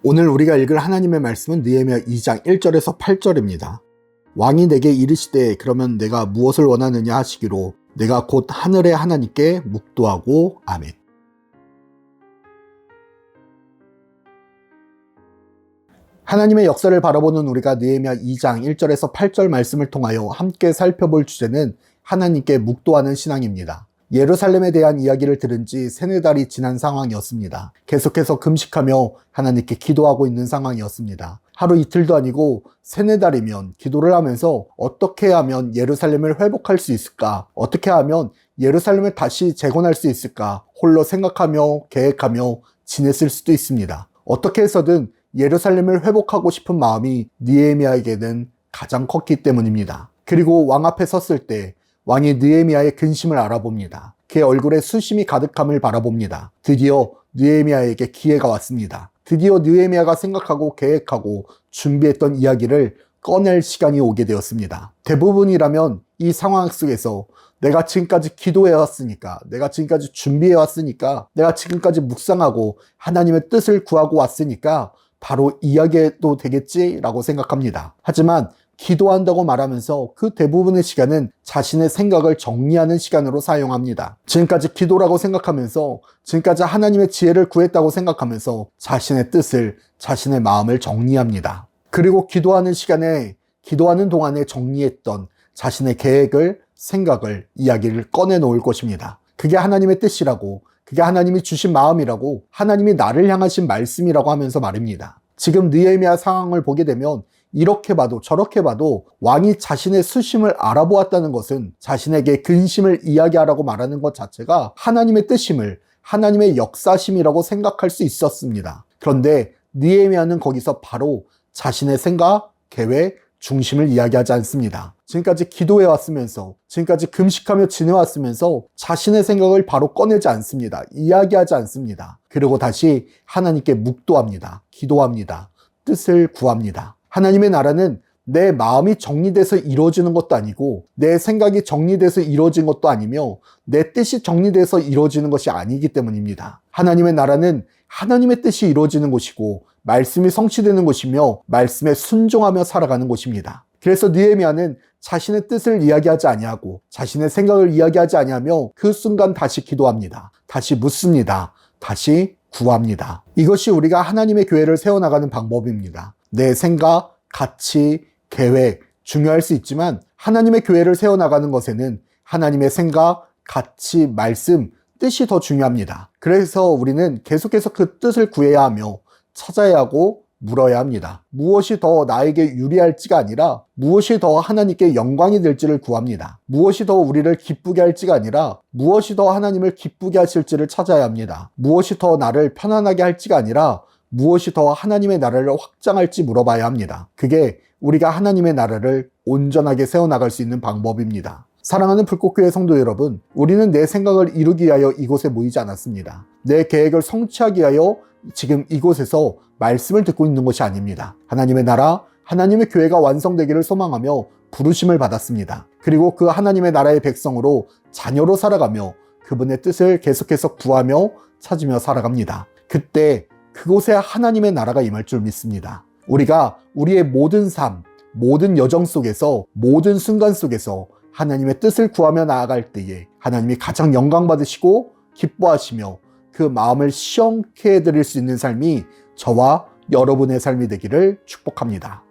오늘 우리가 읽을 하나님의 말씀은 느헤미야 2장 1절에서 8절입니다. 왕이 내게 이르시되 그러면 내가 무엇을 원하느냐 하시기로 내가 곧 하늘의 하나님께 묵도하고 아멘. 하나님의 역사를 바라보는 우리가 느헤미야 2장 1절에서 8절 말씀을 통하여 함께 살펴볼 주제는 하나님께 묵도하는 신앙입니다. 예루살렘에 대한 이야기를 들은 지 3-4달이 지난 상황이었습니다. 계속해서 금식하며 하나님께 기도하고 있는 상황이었습니다. 하루 이틀도 아니고 3-4달이면 기도를 하면서 어떻게 하면 예루살렘을 회복할 수 있을까? 어떻게 하면 예루살렘을 다시 재건할 수 있을까? 홀로 생각하며 계획하며 지냈을 수도 있습니다. 어떻게 해서든 예루살렘을 회복하고 싶은 마음이 느헤미야에게는 가장 컸기 때문입니다. 그리고 왕 앞에 섰을 때 왕이 느헤미야의 근심을 알아봅니다. 그의 얼굴에 수심이 가득함을 바라봅니다. 드디어 느헤미야에게 기회가 왔습니다. 드디어 느헤미야가 생각하고 계획하고 준비했던 이야기를 꺼낼 시간이 오게 되었습니다. 대부분이라면 이 상황 속에서 내가 지금까지 기도해왔으니까, 내가 지금까지 준비해왔으니까, 내가 지금까지 묵상하고 하나님의 뜻을 구하고 왔으니까 바로 이야기해도 되겠지라고 생각합니다. 하지만 기도한다고 말하면서 그 대부분의 시간은 자신의 생각을 정리하는 시간으로 사용합니다. 지금까지 기도라고 생각하면서, 지금까지 하나님의 지혜를 구했다고 생각하면서 자신의 뜻을, 자신의 마음을 정리합니다. 그리고 기도하는 시간에, 기도하는 동안에 정리했던 자신의 계획을, 생각을, 이야기를 꺼내놓을 것입니다. 그게 하나님의 뜻이라고, 그게 하나님이 주신 마음이라고, 하나님이 나를 향하신 말씀이라고 하면서 말입니다. 지금 느헤미야 상황을 보게 되면 이렇게 봐도 저렇게 봐도 왕이 자신의 수심을 알아보았다는 것은 자신에게 근심을 이야기하라고 말하는 것 자체가 하나님의 뜻임을, 하나님의 역사심이라고 생각할 수 있었습니다. 그런데 느헤미야는 거기서 바로 자신의 생각, 계획, 중심을 이야기하지 않습니다. 지금까지 기도해 왔으면서, 지금까지 금식하며 지내왔으면서 자신의 생각을 바로 꺼내지 않습니다. 이야기하지 않습니다. 그리고 다시 하나님께 묵도합니다. 기도합니다. 뜻을 구합니다. 하나님의 나라는 내 마음이 정리돼서 이루어지는 것도 아니고, 내 생각이 정리돼서 이루어진 것도 아니며, 내 뜻이 정리돼서 이루어지는 것이 아니기 때문입니다. 하나님의 나라는 하나님의 뜻이 이루어지는 곳이고, 말씀이 성취되는 곳이며, 말씀에 순종하며 살아가는 곳입니다. 그래서 느헤미야는 자신의 뜻을 이야기하지 아니하고, 자신의 생각을 이야기하지 아니하며 그 순간 다시 기도합니다. 다시 묻습니다. 다시 구합니다. 이것이 우리가 하나님의 교회를 세워나가는 방법입니다. 내 생각, 가치, 계획 중요할 수 있지만 하나님의 교회를 세워나가는 것에는 하나님의 생각, 가치, 말씀, 뜻이 더 중요합니다. 그래서 우리는 계속해서 그 뜻을 구해야 하며 찾아야 하고 물어야 합니다. 무엇이 더 나에게 유리할지가 아니라 무엇이 더 하나님께 영광이 될지를 구합니다. 무엇이 더 우리를 기쁘게 할지가 아니라 무엇이 더 하나님을 기쁘게 하실지를 찾아야 합니다. 무엇이 더 나를 편안하게 할지가 아니라 무엇이 더 하나님의 나라를 확장할지 물어봐야 합니다. 그게 우리가 하나님의 나라를 온전하게 세워나갈 수 있는 방법입니다. 사랑하는 불꽃교회 성도 여러분, 우리는 내 생각을 이루기 위하여 이곳에 모이지 않았습니다. 내 계획을 성취하기 위하여 지금 이곳에서 말씀을 듣고 있는 것이 아닙니다. 하나님의 나라, 하나님의 교회가 완성되기를 소망하며 부르심을 받았습니다. 그리고 그 하나님의 나라의 백성으로 자녀로 살아가며 그분의 뜻을 계속해서 구하며 찾으며 살아갑니다. 그때 그곳에 하나님의 나라가 임할 줄 믿습니다. 우리가 우리의 모든 삶, 모든 여정 속에서, 모든 순간 속에서 하나님의 뜻을 구하며 나아갈 때에 하나님이 가장 영광 받으시고 기뻐하시며 그 마음을 시원케 해드릴 수 있는 삶이 저와 여러분의 삶이 되기를 축복합니다.